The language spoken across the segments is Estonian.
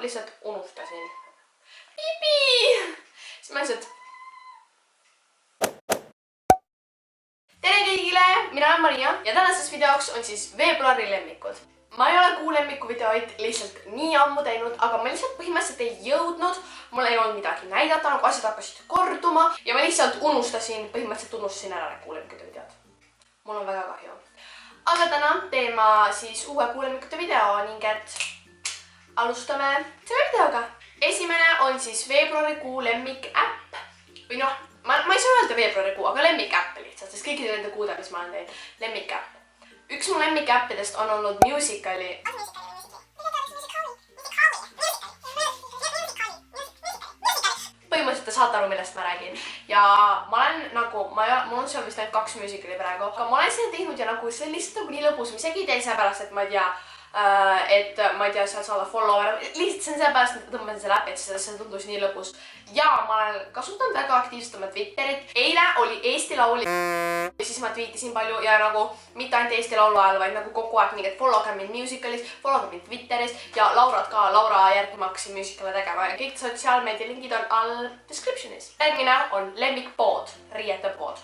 lihtsalt unustasin. Pipi! Siis ma lihtsalt... Tere kõigile! Mina olen Maria ja tänases videoks on siis veebruari lemmikud. Ma ei ole kuu lemmiku videoid lihtsalt nii ammu teinud, aga ma lihtsalt põhimõtteliselt ei jõudnud. Mul ei olnud midagi näidata, nagu asjad hakkasid korduma ja ma lihtsalt põhimõtteliselt unustasin ära need kuu lemmikute videod. Mul on väga kahju. Aga täna teen ma siis uue kuu lemmikute video ning et alustame selle videoga. Esimene on siis veebruarikuu lemmik äpp. Või noh, ma ei saa öelda veebruarikuu, aga lemmik äpp lihtsalt, sest kõikide nende kuude, mis ma olen teinud, lemmik äpp. Üks mu lemmik äppidest on olnud Musical.ly. Põhimõtteliselt te saate aru, millest ma räägin. Ja ma olen nagu, mul on seal vist ainult 2 Musical.ly praegu, aga ma olen seda teinud ja nagu see on lihtsalt nii lõbus, mis ei tee sellepärast, et ma ei tea, seal saada follower. Lihtsalt see on sellepärast, et ma tõmban selle äpi, et see tundus nii lõbus. Ja ma olen kasutanud väga aktiivselt oma Twitterit. Eile oli Eesti Laul ja siis ma tweetisin palju ja nagu mitte ainult Eesti Laulu ajal, vaid nagu kogu aeg nii, et followge mind Musical.lis, followge mind Twitteris ja Laurat ka, Laura järgi ma hakkasin Musical'e tegema ja kõik sotsiaalmeedia lingid on all descriptionis. Järgmine on lemmikpood, riietepood.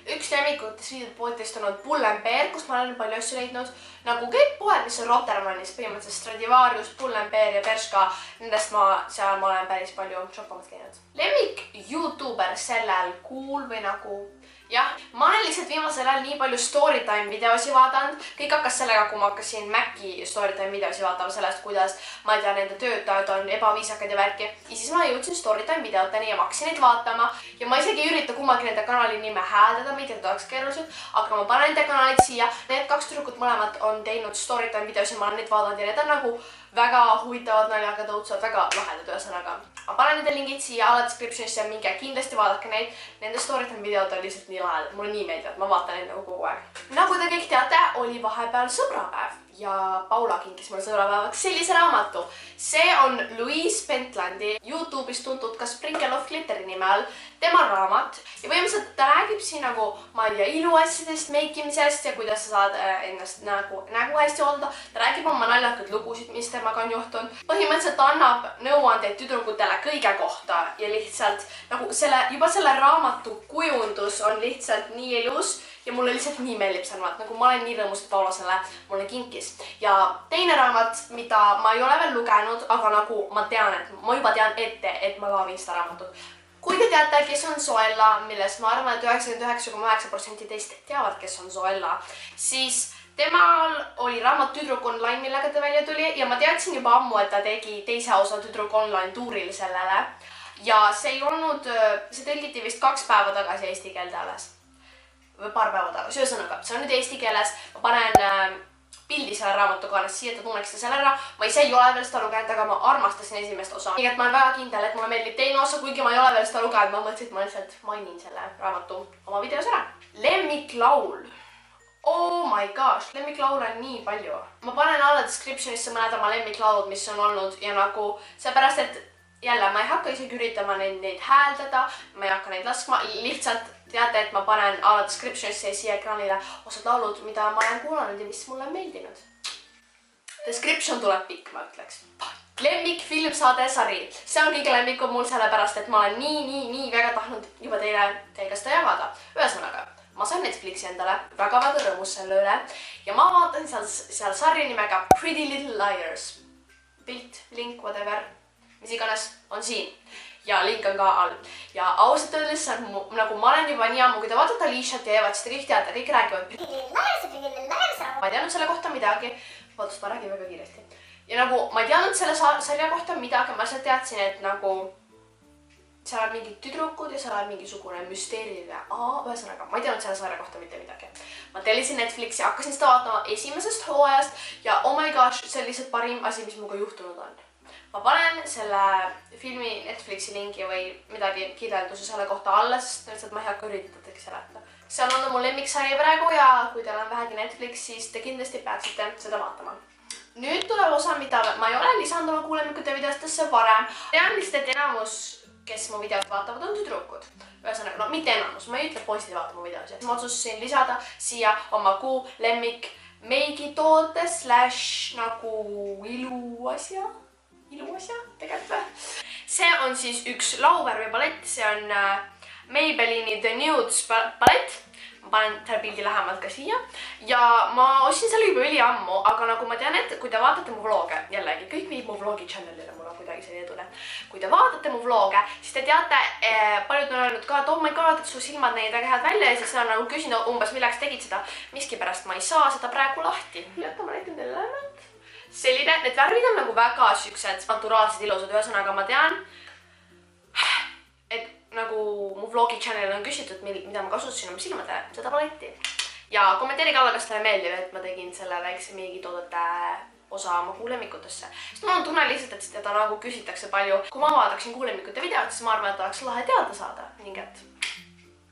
Üks lemmikutest riietepoodist on olnud Pull&Bear, kus ma olen palju asju leidnud. Nagu kõik poed, mis on Rotermannis, põhimõtteliselt Stradivarius, Pull&Bear ja Bershka, nendest ma olen päris palju shoppamas käinud. Lemmik YouTuber sellel kuul või nagu... Jah, ma olen lihtsalt viimasel ajal nii palju Storytime videosi vaadanud. Kõik hakkas sellega, kui ma hakkasin Maci Storytime videosi vaatama sellest, kuidas, ma ei tea, nende töötajad on ebaviisakad ja värki. Ja siis ma jõudsin Storytime videoteni ja ma hakkasin neid vaatama. Ja ma isegi ei ürita kummagi nende kanali nime hääldada, ma ei tea, et oleks keerulised. Aga ma panen nende kanalid siia. Need 2 tüdrukut mõlemad on teinud Storytime videosi ja ma olen neid vaadanud ja need on nagu väga huvitavad, naljaga tõutsavad, väga lahedad ühesõnaga. Ma panen nende lingid siia alla descriptionisse ja minge kindlasti vaadake neid. Nende Storytime videod on lihtsalt nii lahedad. Mulle nii meeldivad, ma vaatan neid nagu kogu aeg. Nagu te kõik teate, oli vahepeal sõbrapäev ja Paula kinkis mulle sõbrapäevaks sellise raamatu. See on Louise Pentlandi YouTube'is tuntud ka Sprinkle of Glitteri nime all tema raamat. Ja põhimõtteliselt ta räägib siin nagu, ma ei tea, iluasjadest, meikimisest ja kuidas sa saad ennast nagu hästi olda. Ta räägib oma naljakad lugusid, mis temaga on juhtunud. Põhimõtteliselt ta annab nõuandeid tüdrukutele kõige kohta ja lihtsalt nagu juba selle raamatu kujundus on lihtsalt nii ilus. Ja mulle lihtsalt nii meeldib see raamat, nagu ma olen nii rõõmus, et Paula selle mulle kinkis. Ja teine raamat, mida ma ei ole veel lugenud, aga nagu ma juba tean ette, et ma kaavin seda raamatut. Kui te teate, kes on Zoella, millest ma arvan, et 99,9% teist teavad, kes on Zoella, siis temal oli raamat Tüdruk online, millega ta välja tuli ja ma teadsin juba ammu, et ta tegi teise osa Tüdruk online tuuril sellele. Ja see tõlgiti vist 2 päeva tagasi eesti keelde alles. Või paar päeva tagasi, ühesõnaga, see on nüüd eesti keeles, ma panen pildi selle raamatu kaanest siia, et ta tunneks selle ära. Ma ise ei ole veel seda lugenud, aga ma armastasin esimest osa. Nii et ma olen väga kindel, et mulle meeldib teine osa, kuigi ma ei ole veel seda lugenud, ma mõtlesin, et ma lihtsalt mainin selle raamatu oma videos ära. Lemmiklaul. Oh my gosh, lemmiklaul on nii palju. Ma panen alla descriptionisse mõned oma lemmiklaulud, mis on olnud ja nagu seepärast, et jälle ma ei hakka isegi üritama neid hääldada, ma ei hakka neid laskma, lihtsalt teate, et ma panen alla descriptionisse ja siia ekraanile osad laulud, mida ma olen kuulanud ja mis mulle on meeldinud. Description tuleb pikk, ma ütleks. Lemmik filmsaade sari. See on kõige lemmikum mul sellepärast, et ma olen nii väga tahtnud juba teiega seda jagada. Ühesõnaga, ma sain Netflixi endale, väga rõõmus selle üle ja ma vaatan seal sarja nimega Pretty Little Liars. Pilt, link, whatever, mis iganes on siin. Ja link on ka all. Ja ausalt öeldes nagu ma olen juba nii ammu, kui te vaatate Aliciat ja Evat, siis te kõik teate, kõik räägivad. Ma ei teadnud selle kohta midagi. Vaatust, ma räägin väga kiiresti. Ja nagu ma ei teadnud selle sarja kohta midagi, ma lihtsalt teadsin, et nagu seal on mingid tüdrukud ja seal on mingisugune müsteeriline. Ühesõnaga, ma ei teadnud selle sarja kohta mitte midagi. Ma tellisin Netflixi, hakkasin seda vaatama esimesest hooajast ja oh my gosh, see on lihtsalt parim asi, mis muga juhtunud on. Ma panen selle filmi Netflixi lingi või midagi kirjelduse selle kohta alla, sest ma ei hakka üritatakse seleta. See on olnud mu lemmiksari praegu ja kui teil on vähegi Netflix, siis te kindlasti peaksite seda vaatama. Nüüd tuleb osa, mida ma ei ole lisanud oma kuu lemmikute videostesse varem. Tean lihtsalt, et enamus, kes mu videot vaatavad, on tüdrukud. Ühesõnaga, no mitte enamus, ma ei ütle poisid vaatama videosi. Ma otsustasin lisada siia oma kuu lemmik meigitoote / nagu iluasja. on siis üks Lauvärvi palett, see on Maybellini The Nudes palett. Ma panen selle pildi lähemalt ka siia ja ma ostsin selle juba üliammu, aga nagu ma tean, et kui te vaatate mu vloge, jällegi kõik viib mu vlogi channelile, mul on kuidagi selline tunne. Kui te vaatate mu vloge, siis te teate, paljud on öelnud ka, et oh my god, et su silmad näid väga head välja ja siis on nagu küsinud umbes, milleks tegid seda. Miskipärast ma ei saa seda praegu lahti. Jätta ma näitan teile lähemalt. Selline, need värvid on nagu väga siuksed naturaalsed ilusad, ühesõnaga ma tean, et nagu mu vlogi channelil on küsitud, mida ma kasutasin oma silmadele, seda paletti. Ja kommenteerige alla, kas teile meeldib, et ma tegin selle väikse meigitoodete osa oma kuulemmikutesse. Sest mul on tunne lihtsalt, et seda nagu küsitakse palju. Kui ma vaadaksin kuulemmikute videot, siis ma arvan, et oleks lahe teada saada. Ning et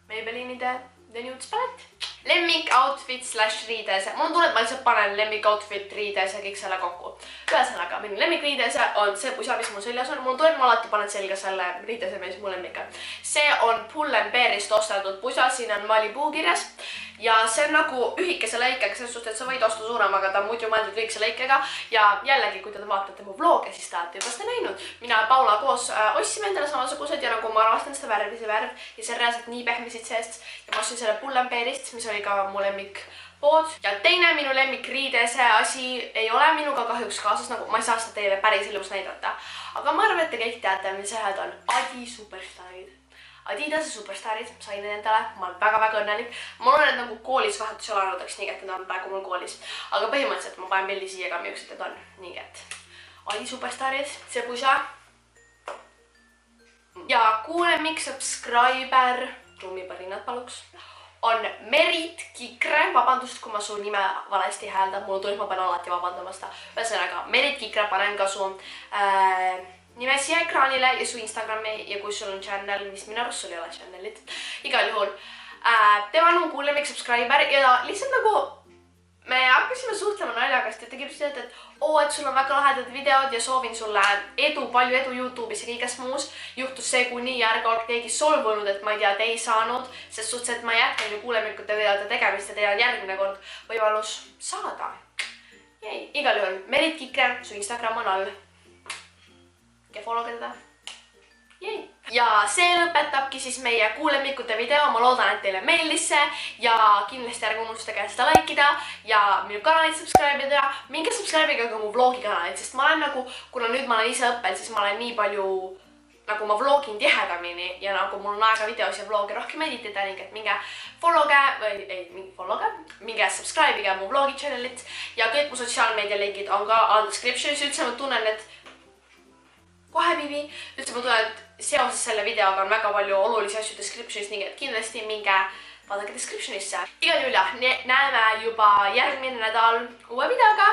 Maybellini The Nudes palett. Lemmik outfit / riidese. Mul on tunne, et ma lihtsalt panen lemmik outfit, riidese, kõik selle kokku. Ühesõnaga, minu lemmik riidese on see pusa, mis mul seljas on. Mul on tunne, et ma alati panen selga selle riidese, mis mu lemmik on. See on Pull&Bearist ostetud pusa, siin on Malibu kirjas. Ja see on nagu ühikese lõikega, selles suhtes, et sa võid osta suurem, aga ta on muidu mõeldud lühikese lõikega. Ja jällegi, kui te vaatate mu vloge, siis te olete juba seda näinud. Mina ja Paula koos ostsime endale samasugused ja nagu ma arvastan seda värvi, see värv ja see reaalselt nii pehmesid seest. Ja ma ostsin selle Pull&Bearist, mis oli ka mu lemmik pood. Ja teine minu lemmik riidese asi ei ole minuga kahjuks kaasas, nagu ma ei saa seda teile päris ilus näidata. Aga ma arvan, et te kõik teate, mis ühed on Adi Superstarid. Adidase Superstarid, sain need endale, ma olen väga-väga õnnelik. Mul on need nagu koolis vahetusel arvudaks, nii et need on praegu mul koolis. Aga põhimõtteliselt ma panen pildi siia ka, millised need on. Nii et Adi Superstarid, see pusa. Ja kuulemmik subscriber, ruumipärinad paluks, on Merit Kikre. Vabandust, kui ma su nime valesti hääldan, mul tuleb, ma pean alati vabandama seda. Ühesõnaga, Merit Kikre, panen ka su nime siia ekraanile ja su Instagrami ja kui sul on channel, mis minu arust sul ei ole channelit. Igal juhul, tema on kuulemmik subscriber ja lihtsalt nagu me hakkasime suhtlema naljagast ja tegime seda, et sul on väga lahedad videod ja soovin sulle edu, palju edu YouTube'is ja kõiges muus. Juhtus see, kui nii järgavalt keegi solvunud, et ma ei tea, te ei saanud, sest suhteliselt, et ma jätkan ju kuulemmikute videote tegemist ja teil on järgmine kord võimalus saada. Igal juhul, Merit Kikre, su Instagram on all. Follow teda. Ja see lõpetabki siis meie kuulemmikute video. Ma loodan, et teile meeldis see ja kindlasti ärge unustage seda likeida ja minu kanalit subscribe ida. Minge subscribe'iga ka mu vlogi kanalit, sest ma olen nagu, kuna nüüd ma olen ise õppel, siis ma olen nii palju, nagu ma vlogin tihedamini ja nagu mul on aega videos ja vlogi rohkem editada, ning et minge followge või ei, minge subscribe'iga mu vlogi channelit ja kõik mu sotsiaalmeedia linkid on ka all descriptionis. Üldse ma tunnen, et kohe Bibi, üldse ma tunnen, et seoses selle videoga on väga palju olulisi asju descriptionis, nii et kindlasti minge vaadake descriptionisse. Igal juhul jah, näeme juba järgmine nädal uue videoga.